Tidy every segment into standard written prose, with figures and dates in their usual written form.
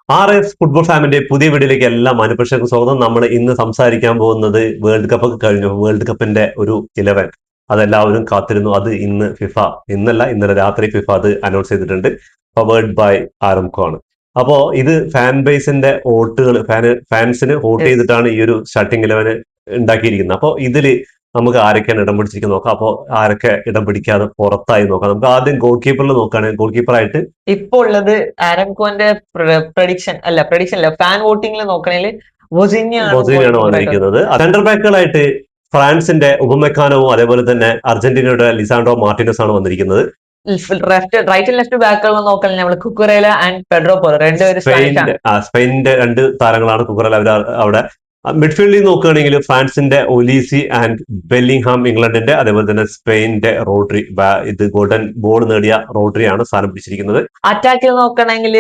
Football ഫാമിന്റെ പുതിയ വീഡിയോയിലേക്ക് എല്ലാ മാനുപ്രേക്ഷകർക്കും സ്വാഗതം. നമ്മൾ ഇന്ന് സംസാരിക്കാൻ പോകുന്നത് വേൾഡ് കപ്പ് ഒക്കെ കഴിഞ്ഞു. വേൾഡ് കപ്പിന്റെ ഒരു 11 അതെല്ലാവരും കാത്തിരുന്നു. അത് ഇന്ന് ഇന്നല്ല ഇന്നലെ രാത്രി ഫിഫ അത് അനൗൺസ് ചെയ്തിട്ടുണ്ട്. പവേർഡ് ബൈ ആരംകോ ആണ്. അപ്പോ ഇത് ഫാൻ ബേസിന്റെ വോട്ടുകൾ, ഫാൻസിന് വോട്ട് ചെയ്തിട്ടാണ് ഈ ഒരു സ്റ്റാർട്ടിംഗ് 11 ഉണ്ടാക്കിയിരിക്കുന്നത്. അപ്പോൾ ഇതില് നമുക്ക് ആരൊക്കെയാണ് ഇടം പിടിച്ചിരിക്കുന്നത് നോക്കാം. അപ്പോൾ ആരൊക്കെ ഇടം പിടിക്കാതെ പുറത്തായി നോക്കാം. നമുക്ക് ആദ്യം ഗോൾ കീപ്പറിൽ നോക്കുകയാണെങ്കിൽ ഗോൾ കീപ്പറായിട്ട് ഇപ്പൊ ഉള്ളത് ആരംകോന്റെ പ്രഡിക്ഷൻ അല്ല ഫാൻ വോട്ടിംഗിൽ നോക്കണെങ്കിൽ ബൊസീനിയാണ് വന്നിരിക്കുന്നത്. സെന്റർ ബാക്കുകളായിട്ട് ഫ്രാൻസിന്റെ ഉപമെക്കാനവും അതേപോലെ തന്നെ അർജന്റീനയുടെ ലിസാൻഡ്രോ മാർട്ടിനസ് ആണ് വന്നിരിക്കുന്നത്. റൈറ്റ് ആൻഡ് ലെഫ്റ്റ് ബാക്കുകൾ നോക്കുകയാണെങ്കിൽ നമ്മൾ കുക്കുറേല ആൻഡ് പെഡ്രോ പോറോ സ്പെയിനിന്റെ രണ്ട് താരങ്ങളാണ് കുക്കുറേല അവിടെ. മിഡ്ഫീൽഡിൽ നോക്കുകയാണെങ്കിൽ ഫ്രാൻസിന്റെ ഒലീസി ആൻഡ് ബെല്ലിംഗ്ഹാം ഇംഗ്ലണ്ടിന്റെ, അതേപോലെ തന്നെ സ്പെയിനിന്റെ റോഡ്രി, ഇത് ഗോൾഡൻ ബോൾ നേടിയ റോഡ്രിയാണ് സ്ഥാനം പിടിച്ചിരിക്കുന്നത്. അറ്റാക്കിൽ നോക്കുകയാണെങ്കിൽ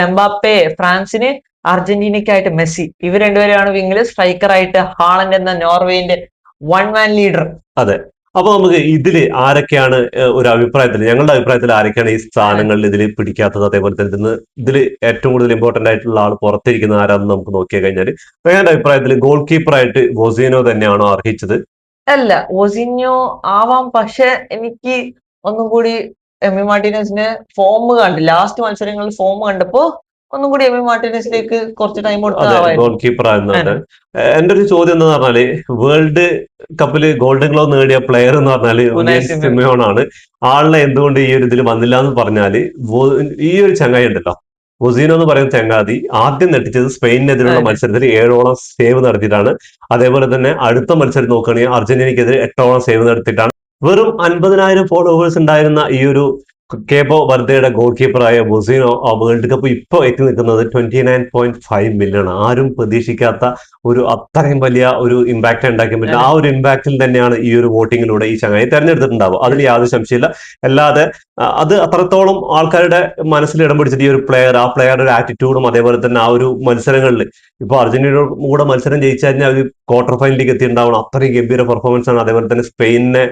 എംബാപ്പെ ഫ്രാൻസിന്, അർജന്റീനയ്ക്കായിട്ട് മെസ്സി, ഇവർ രണ്ടുപേരെയാണ് വിങ്ങില്. സ്ട്രൈക്കർ ആയിട്ട് ഹാളണ്ട് എന്ന നോർവേന്റെ വൺ മാൻ ലീഡർ. അതെ. അപ്പൊ നമുക്ക് ഇതില് ആരൊക്കെയാണ് ഒരു അഭിപ്രായത്തിൽ, ഞങ്ങളുടെ അഭിപ്രായത്തിൽ ആരൊക്കെയാണ് ഈ സ്ഥാനങ്ങളിൽ ഇതിൽ പിടിക്കാത്തത്, അതേപോലെ തന്നെ ഇതിൽ ഏറ്റവും കൂടുതൽ ഇമ്പോർട്ടന്റ് ആയിട്ടുള്ള ആൾ പുറത്തിരിക്കുന്ന ആരാന്ന് നമുക്ക് നോക്കിയാൽ കഴിഞ്ഞാൽ ഞങ്ങളുടെ അഭിപ്രായത്തിൽ ഗോൾ കീപ്പറായിട്ട് വോസിനോ തന്നെയാണോ അർഹിച്ചത്? അല്ല, വോസിന്യോ ആവാം. പക്ഷെ എനിക്ക് ഒന്നും കൂടി എമി മാർട്ടിനസിന് ഫോം ലാസ്റ്റ് മത്സരങ്ങളിൽ ഫോം കണ്ടപ്പോ ഒന്നും കൂടി എമി മാർട്ടിനസിലേക്ക് കുറച്ച് ടൈം ഗോൾ കീപ്പർ ആയിരുന്നത്. എന്റെ ഒരു ചോദ്യം എന്താ പറഞ്ഞാല്, വേൾഡ് കപ്പില് ഗോൾഡൻ ഗ്ലോവ് നേടിയ പ്ലെയർ എന്ന് പറഞ്ഞാല് ഉനായ് സിമയോൺ ആണ്. ആളിനെ എന്തുകൊണ്ട് ഈ ഒരു ഇതിൽ വന്നില്ല എന്ന് പറഞ്ഞാല്, ഈ ഒരു ചങ്ങായി ഉണ്ടല്ലോ വൊസീനോ എന്ന് പറയുന്ന ചങ്ങാതി ആദ്യം നെട്ടിച്ചത് സ്പെയിനെതിരെയുള്ള മത്സരത്തിൽ 7ഓളം സേവ് നടത്തിയിട്ടാണ്. അതേപോലെ തന്നെ അടുത്ത മത്സരം നോക്കുകയാണെങ്കിൽ അർജന്റീനയ്ക്കെതിരെ 8ഓളം സേവ് നടത്തിയിട്ടാണ്. വെറും 50,000 ഫോളോവേഴ്സ് ഉണ്ടായിരുന്ന ഈ ഒരു കേബോ വെർദയുടെ ഗോൾ കീപ്പറായ വൊസീനോ വേൾഡ് കപ്പ് ഇപ്പോൾ എത്തി നിൽക്കുന്നത് 29.5 മില്യൺ. ആരും പ്രതീക്ഷിക്കാത്ത ഒരു അത്രയും വലിയ ഒരു ഇമ്പാക്ട് ഉണ്ടാക്കാൻ പറ്റില്ല. ആ ഒരു ഇമ്പാക്റ്റിൽ തന്നെയാണ് ഈ ഒരു വോട്ടിങ്ങിലൂടെ ഈ ചങ്ങായി തെരഞ്ഞെടുത്തിട്ടുണ്ടാവുക. അതിൽ യാതൊരു സംശയമില്ല. അല്ലാതെ അത് അത്രത്തോളം ആൾക്കാരുടെ മനസ്സിൽ ഇടം പിടിച്ചിട്ട് ഈ ഒരു പ്ലെയർ, ആ പ്ലെയറുടെ ഒരു ആറ്റിറ്റ്യൂഡും അതേപോലെ തന്നെ ആ ഒരു മത്സരങ്ങളിൽ ഇപ്പൊ അർജന്റീനയുടെ കൂടെ മത്സരം ജയിച്ചു കഴിഞ്ഞാൽ അവർ ക്വാർട്ടർ ഫൈനലിലേക്ക് എത്തിയിട്ടുണ്ടാവണം. അത്രയും ഗംഭീര പെർഫോമൻസ് ആണ്. അതേപോലെ തന്നെ സ്പെയിനിനെ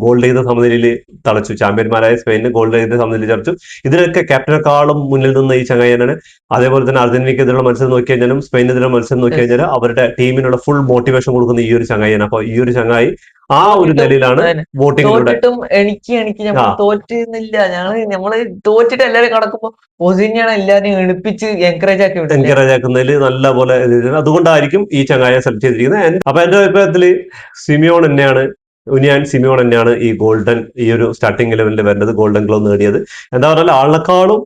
ഗോൾഡ് ചെയ്ത സമനിലയിൽ തളച്ചു. ചാമ്പ്യന്മാരായ സ്പെയിനിന് ഗോൾഡ് ചെയ്ത സമനിലയിൽ തളച്ചു. ഇതിനൊക്കെ ക്യാപ്റ്റനെക്കാളും മുന്നിൽ നിന്ന് ഈ ചങ്ങായിയാണ്. അതേപോലെ തന്നെ അർജന്റീനയ്ക്കെതിരെയുള്ള മത്സരം നോക്കി കഴിഞ്ഞാലും സ്പെയിനെതിരെ മത്സരം നോക്കി കഴിഞ്ഞാൽ അവരുടെ ടീമിനുള്ള ഫുൾ മോട്ടിവേഷൻ കൊടുക്കുന്ന ഈ ഒരു ചങ്ങായിയാണ്. അപ്പൊ ഈ ഒരു ചങ്ങായി ആ ഒരു നിലയിലാണ് വോട്ടിങ്ങിലൂടെ. എനിക്ക് തോറ്റുന്നില്ല, നമ്മള് തോറ്റിട്ട് എല്ലാവരും കടക്കുമ്പോ പൊസിനെയാണ് എല്ലാവരെയും എളുപ്പിച്ച് എൻകറേജ് ആക്കുന്നതിൽ നല്ല പോലെ. അതുകൊണ്ടായിരിക്കും ഈ ചങ്ങായെ സെലക്ട് ചെയ്തിരിക്കുന്നത്. അപ്പൊ എന്റെ അഭിപ്രായത്തില് സിമിയോൺ തന്നെയാണ്, ഉനിയാൻ സിമിയോൺ തന്നെയാണ് ഈ ഒരു സ്റ്റാർട്ടിംഗ് 11 വരുന്നത്, ഗോൾഡൻ ഗ്ലോവ് നേടിയത്. എന്താ പറഞ്ഞാൽ ആളിനെക്കാളും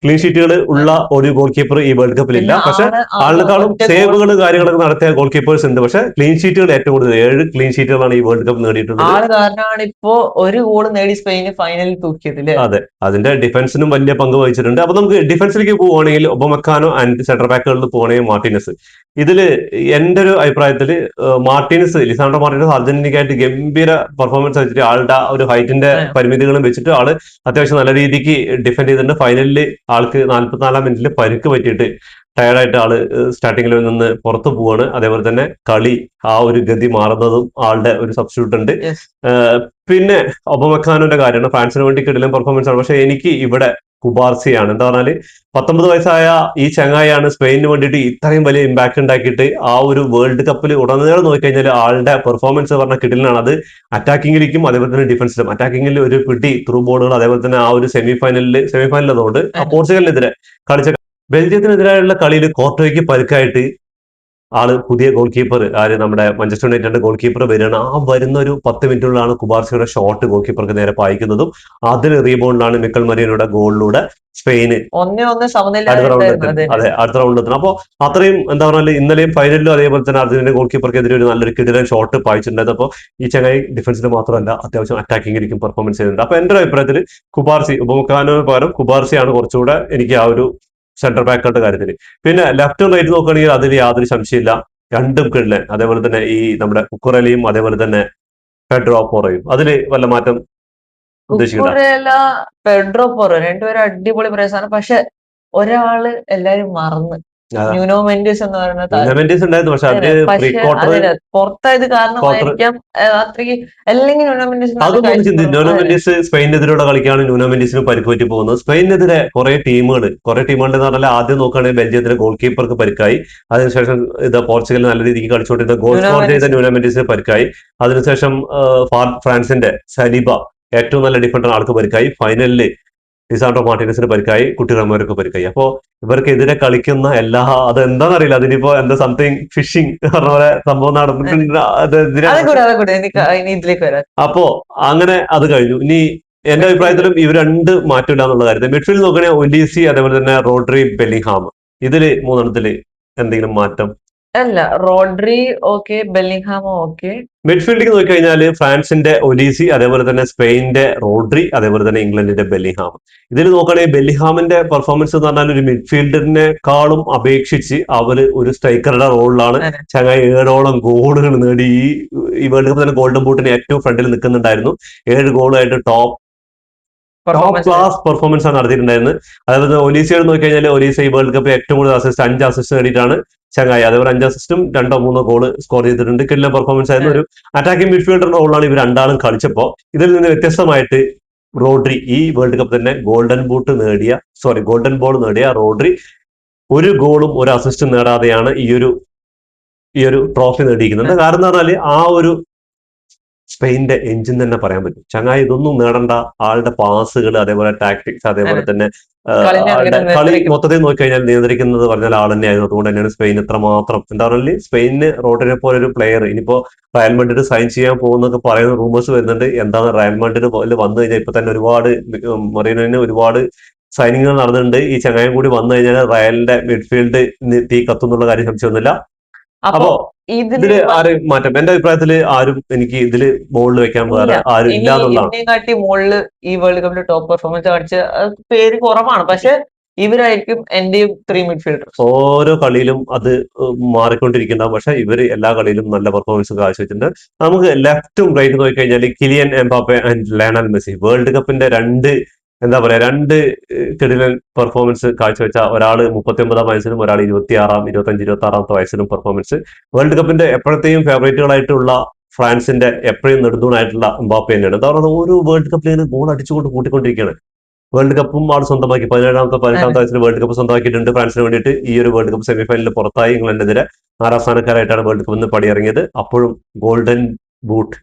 ക്ലീൻ ഷീറ്റുകൾ ഉള്ള ഒരു ഗോൾ കീപ്പർ ഈ വേൾഡ് കപ്പിൽ ഇല്ല. പക്ഷെ ആളിനെക്കാളും സേവുകൾ കാര്യങ്ങളൊക്കെ നടത്തിയ ഗോൾ കീപ്പേഴ്സ് ഉണ്ട്. പക്ഷെ ക്ലീൻ ഷീറ്റുകൾ ഏറ്റവും കൂടുതൽ 7 ക്ലീൻ ഷീറ്റുകളാണ് ഈ വേൾഡ് കപ്പ് നേടിയിട്ടുള്ളത്. കാരണമാണ് ഇപ്പോ ഒരു ഗോൾ നേടി സ്പെയിന് ഫൈനലിൽ തൂക്കിയത്. അതെ, അതിന്റെ ഡിഫൻസിനും വലിയ പങ്ക് വഹിച്ചിട്ടുണ്ട്. അപ്പൊ നമുക്ക് ഡിഫൻസിലേക്ക് പോവുകയാണെങ്കിൽ ഒബമെക്കാനോ ആൻഡ് സെന്റർ ബാക്കുകളിൽ പോവുകയാണെങ്കിൽ മാർട്ടിനസ്. ഇതില് എന്റെ ഒരു അഭിപ്രായത്തില് മാർട്ടിനസ്, ലിസാൻഡ്രോ മാർട്ടിനസ് അർജന്റീനയ്ക്കായിട്ട് ഗംഭീര പെർഫോമൻസ് വെച്ചിട്ട് ആളുടെ ഒരു ഹൈറ്റിന്റെ പരിമിതികളും വെച്ചിട്ട് ആള് അത്യാവശ്യം നല്ല രീതിക്ക് ഡിഫെൻഡ് ചെയ്തിട്ടുണ്ട്. ഫൈനലിൽ ആൾക്ക് 44-ാം മിനിറ്റിൽ പരിക്ക് പറ്റിയിട്ട് ടയർഡായിട്ട് ആള് സ്റ്റാർട്ടിംഗിൽ നിന്ന് പുറത്തു പോവാണ്. അതേപോലെ തന്നെ കളി ആ ഒരു ഗതി മാറുന്നതും ആളുടെ ഒരു സബ്സ്റ്റിറ്റ്യൂട്ട് ഉണ്ട്. പിന്നെ ഒബമെക്കാനോന്റെ കാര്യമാണ്, ഫ്രാൻസിന് വേണ്ടി കിടിലൻ പെർഫോമൻസ് ആണ്. പക്ഷെ എനിക്ക് ഇവിടെ കുബാർസിയാണ്. എന്താ പറഞ്ഞാല് 19 വയസ്സായ ഈ ചങ്ങായിയാണ് സ്പെയിനിന് വേണ്ടിയിട്ട് ഇത്രയും വലിയ ഇമ്പാക്ട് ഉണ്ടാക്കിയിട്ട് ആ ഒരു വേൾഡ് കപ്പിൽ ഉടനീളം നോക്കിക്കഴിഞ്ഞാൽ ആളുടെ പെർഫോമൻസ് പറഞ്ഞ കിടിലാണ്. അത് അറ്റാക്കിങ്ങിലേക്കും അതേപോലെ തന്നെ ഡിഫൻസിലും. അറ്റാക്കിങ്ങിൽ ഒരു പിടി ത്രൂ ബോളുകൾ, അതേപോലെ തന്നെ ആ ഒരു സെമിഫൈനലിൽ അതുകൊണ്ട് പോർച്ചുഗലിനെതിരെ കളിച്ച ബെൽജിയത്തിനെതിരായുള്ള കളിയിൽ കോർട്ടോയ്ക്ക് പരുക്കായിട്ട് ആള് പുതിയ ഗോൾ കീപ്പർ നമ്മുടെ മാഞ്ചസ്റ്റർ യുണൈറ്റഡ് ഗോൾ കീപ്പർ വരികയാണ്. ആ വരുന്ന ഒരു 10 മിനിറ്റുകളിലാണ് കുബാർസിയുടെ ഷോട്ട് ഗോൾ കീപ്പർക്ക് നേരെ പായിക്കുന്നതും അതിൽ റീബൗണ്ടിലാണ് മിക്കൽ മരിയനയുടെ ഗോളിലൂടെ സ്പെയിന് അടുത്ത റൗണ്ടിൽ. അപ്പൊ അത്രയും എന്താ പറഞ്ഞാൽ ഇന്നലെയും ഫൈനലിലും അതേപോലെ തന്നെ അർജന്റീന ഗോൾ കീപ്പർക്കെതിരെ ഒരു നല്ലൊരു കിടിലൻ ഷോട്ട് പായിച്ചിട്ടുണ്ടായത്. അപ്പോൾ ഈ ചങ്ങായി ഡിഫൻസിൽ മാത്രമല്ല അത്യാവശ്യം അറ്റാക്കിങ്ങിലേക്കും പെർഫോമൻസ് ചെയ്യുന്നുണ്ട്. അപ്പൊ എന്റെ അഭിപ്രായത്തിൽ കുബാർസി, ഉപമുഖാനോ പകരം കുബാർസിയാണ് കുറച്ചുകൂടെ എനിക്ക് ആ ഒരു സെന്റർ ബാക്കുകളുടെ കാര്യത്തിൽ. പിന്നെ ലെഫ്റ്റും റൈറ്റ് നോക്കുകയാണെങ്കിൽ അതിൽ യാതൊരു സംശയമില്ല, രണ്ടും കിടിലൻ. അതേപോലെ തന്നെ ഈ നമ്മുടെ കുക്കുറലയും അതേപോലെ തന്നെ പെഡ്രോ പോറോയും. അതില് വല്ല മാറ്റം പെഡ്രോ പോറോ രണ്ടുപേരും അടിപൊളി പ്രേസാണ്. പക്ഷെ ഒരാള് എല്ലാരും മറന്ന്, ന്യൂനോ മെൻഡിസ് എന്ന് പറയുന്ന ടൂർണമെന്റ്സ് ഉണ്ടായിരുന്നു, പക്ഷെ അവര് പ്രീ പക്ഷെ ക്വാർട്ടർ അതിന് പുറത്തായത് കാരണമായിരിക്കാം അത്രയ്ക്ക്, അല്ലെങ്കിൽ ന്യൂനോ മെൻഡിസ് അതൊന്നും ഒന്ന് ചിന്തിച്ചു. ന്യൂനോ മെൻഡിസ് സ്പെയിനെതിരെയുള്ള കളിക്കാണ് ന്യൂനോ മെൻഡിസിന് പരിക്കുപറ്റി പോകുന്നത്. സ്പെയിനെതിരെ കുറെ ടീമുകളുടെ എന്ന് പറഞ്ഞാൽ ആദ്യം നോക്കുകയാണെങ്കിൽ ബെൽജിയത്തിലെ ഗോൾ കീപ്പർക്ക് പരിക്കായി. അതിനുശേഷം ഇത് പോർച്ചുഗൽ നല്ല രീതിക്ക് കളിച്ചുകൊണ്ടിരുന്ന ഗോൾ സ്കോർ ചെയ്ത ന്യൂനോ മെൻഡിസിന് പരിക്കായി. അതിനുശേഷം ഫ്രാൻസിന്റെ സലീബ ഏറ്റവും നല്ല ഡിഫൻഡർ ആൾക്ക് പരിക്കായി. ഫൈനലില് ലിസാൻഡ്രോ മാർട്ടിനസിന് പരിക്കായി, കുട്ടി റമോർക്ക് പരിക്കായി. അപ്പോ ഇവർക്കെതിരെ കളിക്കുന്ന അതെന്താണെന്നറിയില്ല, അതിനിപ്പോ എന്താ സംതിങ് ഫിഷിംഗ് പറഞ്ഞ പോലെ സംഭവം നടന്നിട്ടുണ്ട്. അപ്പോ അങ്ങനെ അത് കഴിഞ്ഞു. ഇനി എന്റെ അഭിപ്രായത്തിലും ഇവർ രണ്ട് മാറ്റമില്ല എന്നുള്ള കാര്യത്തിൽ മിഡ്ഫീൽഡ് നോക്കുകയാണെങ്കിൽ ഒലീസി, അതേപോലെ തന്നെ റോഡ്രി, ബെല്ലിംഗ്ഹാം, ഇതില് മൂന്നെണ്ണത്തില് എന്തെങ്കിലും മാറ്റം? അല്ല, റോഡ്രി ഓക്കെ, ബെല്ലിംഗ്ഹാം ഓക്കെ. മിഡ്ഫീൽഡിൽ നോക്കിക്കഴിഞ്ഞാൽ ഫ്രാൻസിന്റെ ഒലീസി, അതേപോലെ തന്നെ സ്പെയിനിന്റെ റോഡ്രി, അതേപോലെ തന്നെ ഇംഗ്ലണ്ടിന്റെ ബെല്ലിംഗ്ഹാം. ഇതിൽ നോക്കുകയാണെങ്കിൽ ബെല്ലിംഗ്ഹാമിന്റെ പെർഫോമൻസ് എന്ന് പറഞ്ഞാൽ ഒരു മിഡ്ഫീൽഡറിനെക്കാളും അപേക്ഷിച്ച് അവര് ഒരു സ്ട്രൈക്കറുടെ റോളിലാണ് ചങ്ങായി 7ഓളം ഗോളുകൾ നേടി. ഈ വേൾഡ് കപ്പ് തന്നെ ഗോൾഡൻ ബൂട്ടിന് ഏറ്റവും ഫ്രണ്ടിൽ നിൽക്കുന്നുണ്ടായിരുന്നു. 7 ഗോളായിട്ട് ടോപ്പ് ക്ലാസ് പെർഫോമൻസ് ആണ് നടത്തിയിട്ടുണ്ടായിരുന്നത്. അതേപോലെ ഒലീസിയോട് നോക്കി കഴിഞ്ഞാൽ ഒലീസ ഈ വേൾഡ് കപ്പിൽ ഏറ്റവും കൂടുതൽ അസിസ്റ്റ് 5 അസിസ്റ്റ് നേടിയിട്ടാണ് ചങ്ങായി. അതേപോലെ 5 അസിസ്റ്റും 2-3 ഗോള് സ്കോർ ചെയ്തിട്ടുണ്ട്. കില്ല പെർഫോമൻസ് ആയിരുന്നു. ഒരു അറ്റാക്കിംഗ് മിഡ്ഫീൽഡറിന്റെ റോളാണ് ഇവർ രണ്ടാളും കളിച്ചപ്പോൾ. ഇതിൽ നിന്ന് വ്യത്യസ്തമായിട്ട് റോഡ്രി ഈ വേൾഡ് കപ്പ് തന്നെ ഗോൾഡൻ ബോൾ നേടിയ റോഡ്രി ഒരു ഗോളും ഒരു അസിസ്റ്റും നേടാതെയാണ് ഈ ഒരു ട്രോഫി നേടിയിരിക്കുന്നത്. കാരണം എന്ന് പറഞ്ഞാൽ ആ ഒരു സ്പെയിന്റെ എഞ്ചിൻ തന്നെ പറയാൻ പറ്റും. ചങ്ങായി ഇതൊന്നും നേടേണ്ട, ആളുടെ പാസുകൾ, അതേപോലെ ടാക്ടിക്സ്, അതേപോലെ തന്നെ കളി മൊത്തത്തിൽ നോക്കിക്കഴിഞ്ഞാൽ നിയന്ത്രിക്കുന്നത് പറഞ്ഞാൽ ആൾ തന്നെയായിരുന്നു. അതുകൊണ്ട് തന്നെയാണ് സ്പെയിൻ ഇത്രമാത്രം എന്താ പറയുക, സ്പെയിനിന് റോഡ്രിനെ പോലെ ഒരു പ്ലെയർ ഇനിയിപ്പോ റയൽ മാഡ്രിഡ് സൈൻ ചെയ്യാൻ പോകുന്നൊക്കെ പറയുന്ന റൂമേഴ്സ് വരുന്നുണ്ട്. എന്താണ് റയൽ മാഡ്രിഡ് പോലെ വന്നു കഴിഞ്ഞാൽ ഇപ്പൊ തന്നെ ഒരുപാട് മറീനോന് ഒരുപാട് സൈനിങ്ങുകൾ നടന്നിട്ടുണ്ട്. ഈ ചങ്ങായം കൂടി വന്നു കഴിഞ്ഞാൽ റയലിന്റെ മിഡ്ഫീൽഡ് തീ കത്തുന്നുള്ള കാര്യം സംശയമൊന്നുമില്ല. അപ്പോ ഇതില് ആരും മാറ്റം എന്റെ അഭിപ്രായത്തില് ആരും എനിക്ക് ഇതില് ബോളിൽ വെക്കാൻ വേറെ ആരും ഇല്ല എന്നുള്ളതാണ്. മുകളില് ഈ വേൾഡ് കപ്പിൽ ടോപ്പ് പെർഫോമൻസ് കാണിച്ച പേര് കുറവാണ്, പക്ഷെ ഇവരായിരിക്കും എന്റെയും 3 മിഡ്ഫീൽഡർ. ഓരോ കളിയിലും അത് മാറിക്കൊണ്ടിരിക്കുന്ന, പക്ഷെ ഇവര് എല്ലാ കളിയിലും നല്ല പെർഫോമൻസ് കാഴ്ചവെച്ചിട്ടുണ്ട്. നമുക്ക് ലെഫ്റ്റും റൈറ്റും നോക്കിക്കഴിഞ്ഞാൽ Kylian Mbappe and Lionel Messi world കപ്പിന്റെ രണ്ട് കിടിലൻ പെർഫോമൻസ് കാഴ്ചവെച്ച ഒരാൾ 39-ാം വയസ്സിലും ഒരാൾ 25-26-ാമത്തെ വയസ്സിലും പെർഫോമൻസ്. വേൾഡ് കപ്പിന്റെ എപ്പോഴത്തെയും ഫേവറേറ്റുകളായിട്ടുള്ള ഫ്രാൻസിന്റെ എപ്പോഴും നെടുന്തൂണായിട്ടുള്ള എംബാപ്പെ തന്നെയാണ്. എന്താ പറയുക, ഓരോ വേൾഡ് കപ്പിലും ഗോൾ അടിച്ചുകൊണ്ട് കൂട്ടിക്കൊണ്ടിരിക്കുകയാണ്. വേൾഡ് കപ്പും ആൾ സ്വന്തമാക്കി. 18-ാമത്തെ വയസ്സിൽ വേൾഡ് കപ്പ് സ്വന്തമാക്കിയിട്ടുണ്ട് ഫ്രാൻസിന് വേണ്ടിയിട്ട്. ഈ ഒരു വേൾഡ് കപ്പ് സെമിഫൈനലിൽ പുറത്തായി ഇംഗ്ലണ്ടിനെതിരെ 6ാം സ്ഥാനക്കാരായിട്ടാണ് വേൾഡ് കപ്പിൽ നിന്ന് പടിയിറങ്ങിയത്. അപ്പോഴും ഗോൾഡൻ ബൂട്ട്,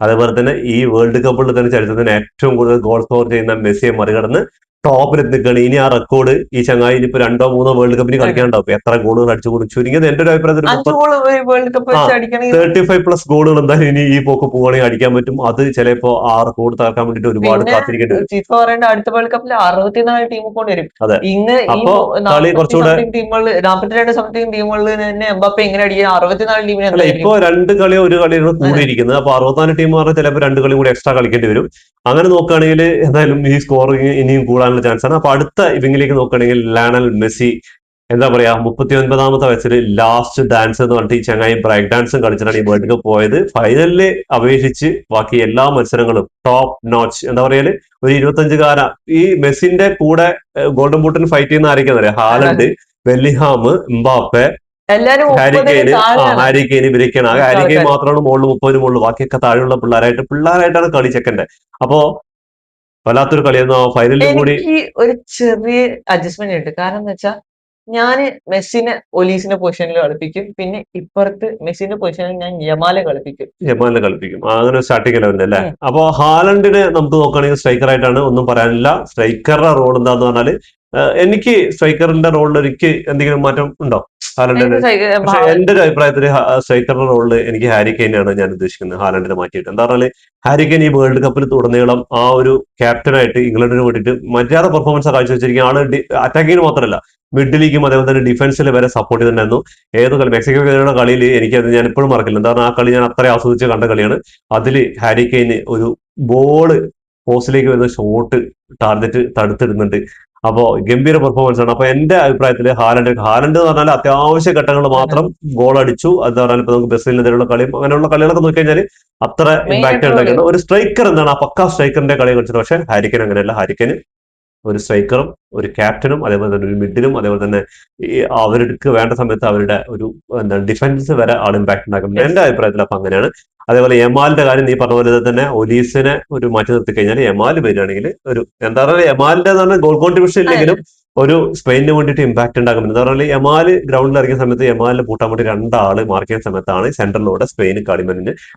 അതേപോലെ തന്നെ ഈ വേൾഡ് കപ്പിൽ തന്നെ ചരിത്രത്തിന് ഏറ്റവും കൂടുതൽ ഗോൾ സ്കോർ ചെയ്യുന്ന മെസ്സിയെ മറികടന്ന് ടോപ്പിലെത്തിക്കുകയാണ്. ഇനി ആ റെക്കോർഡ് ഈ ചങ്ങായി ഇനിയിപ്പോ 2-3 വേൾഡ് കപ്പിന് കളിക്കാനുണ്ടാവും. എത്ര ഗോളുകൾ അടിച്ചുകൂടും? ചുരുങ്ങിയത് എന്റെ ഒരു അഭിപ്രായത്തിൽ 35+ ഗോളുകൾ എന്തായാലും ഇനി ഈ പോക്ക് പോവുകയാണെങ്കിൽ അടിക്കാൻ പറ്റും. അത് ചിലപ്പോ ആ റെക്കോർഡ് തകർക്കാൻ വേണ്ടിട്ട് ഒരുപാട് കാത്തിരിക്കേണ്ടി വരും. ഫിഫ പറയേണ്ട അടുത്ത വേൾഡ് കപ്പിൽ 64 ടീം കൊണ്ടുവരും. അതെ, ഇന്ന് അപ്പോ കളി കുറച്ചുകൂടെ ടീമുകൾ 42 സംതിങ് ടീമുകളിൽ തന്നെ എംബാപ്പെ ഇങ്ങനെ അടിക്കാൻ 64 ടീമിനെ അല്ല, ഇപ്പോ 2 കളിയോ 1 കളിയാണ് കൂടിയിരിക്കുന്നത്. അപ്പൊ 64 ടീം പറഞ്ഞാൽ ചിലപ്പോൾ 2 കളി കൂടി എക്സ്ട്രാ കളിക്കേണ്ടി വരും. അങ്ങനെ നോക്കുകയാണെങ്കിൽ എന്തായാലും ഈ സ്കോറിങ് ഇനിയും കൂടാനുള്ള ചാൻസ് ആണ്. അപ്പൊ അടുത്ത ഇവങ്ങിലേക്ക് നോക്കുകയാണെങ്കിൽ ലയണൽ മെസ്സി എന്താ പറയാ 39-ാമത്തെ വയസ്സിൽ ലാസ്റ്റ് ഡാൻസ് എന്ന് പറഞ്ഞിട്ട് ഈ ചങ്ങായി ബ്രേക്ക് ഡാൻസും കളിച്ചിട്ടാണ് ഈ വേൾഡ് കപ്പ് പോയത്. ഫൈനലില് അപേക്ഷിച്ച് ബാക്കി എല്ലാ മത്സരങ്ങളും ടോപ്പ് നോച്ച് എന്താ പറയല്, ഒരു 25-കാരൻ. ഈ മെസ്സിന്റെ കൂടെ ഗോൾഡൻ ബൂട്ടിന് ഫൈറ്റ് ചെയ്യുന്ന ആരൊക്കെയാന്ന് പറയാം, Haaland, Bellingham, Mbappe, Harry Kane, ഇവരൊക്കെയാണ്. ഹാരി കെയ്ൻ മാത്രമാണ് മുകളിൽ 30 മുകളിൽ, ബാക്കിയൊക്കെ താഴെയുള്ള പിള്ളേരായിട്ടാണ് കളി ചെക്കന്റെ. അപ്പോ വല്ലാത്തൊരു കളിയായിരുന്നു ഫൈനലിൽ കൂടി. ഒരു ചെറിയ അഡ്ജസ്റ്റ്മെന്റ് ഉണ്ട്. കാരണം എന്ന് വെച്ചാൽ ഞാന് മെസ്സിനെ ഒലീസിന്റെ പൊസിഷനിൽ കളിപ്പിക്കും, പിന്നെ ഇപ്പുറത്ത് മെസ്സിന്റെ പൊസിഷനിൽ ഞാൻ യമാലെ കളിപ്പിക്കും. അങ്ങനെ സ്റ്റാർട്ടിംഗ് ലെവലിൽ അല്ലേ. അപ്പൊ ഹാലൻഡിനെ നമുക്ക് നോക്കുകയാണെങ്കിൽ സ്ട്രൈക്കർ ആയിട്ടാണ്, ഒന്നും പറയാനില്ല. സ്ട്രൈക്കറുടെ റോൾ എന്താന്ന് പറഞ്ഞാല് എനിക്ക് സ്ട്രൈക്കറിന്റെ റോളിൽ എനിക്ക് എന്തെങ്കിലും മാറ്റം ഉണ്ടോ ഹാലൻഡിന്? പക്ഷെ എന്റെ ഒരു അഭിപ്രായത്തിൽ സ്ട്രൈക്കറുടെ റോളിൽ എനിക്ക് ഹാരി കെയ്നെയാണ് ഞാൻ ഉദ്ദേശിക്കുന്നത്, ഹാലൻഡിനെ മാറ്റിയിട്ട്. എന്താ പറഞ്ഞാല് ഹാരി കെയ്ൻ ഈ വേൾഡ് കപ്പിൽ തുടർന്നീളം ആ ഒരു ക്യാപ്റ്റനായിട്ട് ഇംഗ്ലണ്ടിന് വേണ്ടിയിട്ട് മര്യാദ പെർഫോമൻസ് കാഴ്ചവെച്ചിരിക്കുന്ന ആള്. അറ്റാക്കിങ്ങിന് മാത്രമല്ല, മിഡിലേക്കും അതേപോലെ തന്നെ ഡിഫൻസിൽ വരെ സപ്പോർട്ട് ചെയ്തിട്ടുണ്ടായിരുന്നു. ഏത് കളി, മെക്സിക്കോക്കെതിരെയുള്ള കളിയിൽ എനിക്കത് ഞാൻ ഇപ്പോഴും മറക്കില്ല. എന്താ പറഞ്ഞാൽ ആ കളി ഞാൻ അത്ര ആസ്വദിച്ച് കണ്ട കളിയാണ്. അതിൽ ഹാരി കെയ്ന് ഒരു ബോള് പോസ്റ്റിലേക്ക് വരുന്ന ഷോട്ട് ടാർഗറ്റ് തടുത്തിടുന്നുണ്ട്. അപ്പോ ഗംഭീര പെർഫോമൻസ് ആണ്. അപ്പൊ എന്റെ അഭിപ്രായത്തിൽ ഹാലൻഡ് എന്ന് പറഞ്ഞാൽ അത്യാവശ്യ ഘട്ടങ്ങൾ മാത്രം ഗോൾ അടിച്ചു. എന്താ പറഞ്ഞാൽ ഇപ്പൊ നമുക്ക് ബ്രസീലിനെതിരെയുള്ള കളിയും അങ്ങനെയുള്ള കളികളൊക്കെ നോക്കി കഴിഞ്ഞാൽ അത്ര ഇമ്പാക്ട് ഉണ്ടാക്കുന്നത് ഒരു സ്ട്രൈക്കർ എന്താണ്, ആ പക്കാ സ്ട്രൈക്കറിന്റെ കളി കളിച്ചത്. പക്ഷെ ഹാരി കെയ്ൻ അങ്ങനെയല്ല. ഹാരി കെയ്ൻ ഒരു സ്ട്രൈക്കറും ഒരു ക്യാപ്റ്റനും അതേപോലെ തന്നെ ഒരു മിഡിലും അതേപോലെ തന്നെ അവർക്ക് വേണ്ട സമയത്ത് അവരുടെ ഒരു എന്താണ് ഡിഫൻസ് വരെ ആൾ ഇമ്പാക്ട് ഉണ്ടാക്കുന്നത് എന്റെ അഭിപ്രായത്തിൽ. അപ്പൊ അങ്ങനെയാണ്. അതേപോലെ യമാലിന്റെ കാര്യം നീ പറഞ്ഞ പോലെ തന്നെ ഒലീസിനെ ഒരു മാറ്റി നിർത്തി കഴിഞ്ഞാൽ യമാൽ വരികയാണെങ്കിൽ ഒരു എന്താ പറയുക, യമാലിന്റെ ഗോൾ കോൺട്രിബ്യൂഷൻ ഇല്ലെങ്കിലും ഒരു സ്പെയിനിന് വേണ്ടിയിട്ട് ഇമ്പാക്ട് ഉണ്ടാക്കും. എന്താ പറഞ്ഞാൽ യമാല് ഗ്രൗണ്ടിൽ ഇറങ്ങിയ സമയത്ത് യമാലിനെ പൂട്ടാൻ വേണ്ടി 2 ആള് മാർക്ക് ചെയ്യുന്ന സമയത്താണ് സെന്ററിലൂടെ സ്പെയിൻ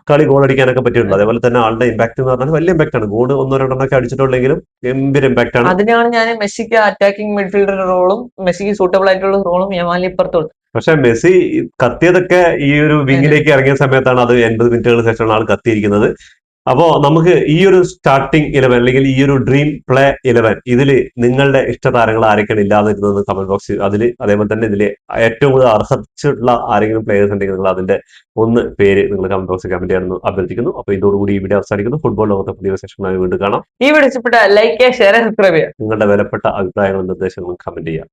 കളി ഗോൾ അടിക്കാനൊക്കെ പറ്റിയിട്ടുണ്ട്. അതേപോലെ തന്നെ ആളുടെ ഇമ്പാക്ട് എന്ന് പറഞ്ഞാൽ വലിയ ഇമ്പാക്ട് ആണ്. ഗോൾ 1-2 ഒക്കെ അടിച്ചിട്ടുണ്ടെങ്കിലും ഗംഭീര ഇമ്പാക്ട് ആണ്. അതിനാണ് ഞാൻ മെസ്സിക്ക് അറ്റാക്കിംഗ് മിഡ്ഫീൽഡർ റോളും മെസ്സിക്ക് സൂട്ടബിൾ ആയിട്ടുള്ള റോളും യമാലി ഇപ്പുറത്തോട്ട്. പക്ഷെ മെസ്സി കത്തിയതൊക്കെ ഈ ഒരു വിങ്ങിലേക്ക് ഇറങ്ങിയ സമയത്താണ്. അത് 80 മിനിറ്റുകൾക്ക് ശേഷമാണ് ആൾ കത്തിയിരിക്കുന്നത്. അപ്പോ നമുക്ക് ഈ ഒരു സ്റ്റാർട്ടിംഗ് 11 അല്ലെങ്കിൽ ഈ ഒരു ഡ്രീം പ്ലേ 11 ഇതിൽ നിങ്ങളുടെ ഇഷ്ടതാരങ്ങൾ ആരൊക്കെയാണ് ഇല്ലാതിരുന്നത് കമന്റ് ബോക്സ് അതിൽ. അതേപോലെ തന്നെ ഇതിൽ ഏറ്റവും കൂടുതൽ അർഹച്ചിട്ടുള്ള ആരെങ്കിലും പ്ലേയേഴ്സ് ഉണ്ടെങ്കിൽ നിങ്ങൾ അതിന്റെ ഒന്ന് പേര് നിങ്ങൾ കമന്റ് ബോക്സിൽ കമന്റ് ചെയ്യാമെന്ന് അഭ്യർത്ഥിക്കുന്നു. അപ്പൊ ഇതോടുകൂടി ഈ വീഡിയോ അവസാനിക്കുന്നു. ഫുട്ബോൾ ലോകത്തെ പുതിയ സെഷനുമായി വീണ്ടും കാണാം. ഈ വീഡിയോ ഇഷ്ടപ്പെട്ട ലൈക്ക് ചെയ്യുക, ഷെയർ, സബ്സ്ക്രൈബ് ചെയ്യുക. നിങ്ങളുടെ വിലപ്പെട്ട അഭിപ്രായങ്ങളും നിർദ്ദേശങ്ങളും കമന്റ് ചെയ്യാം.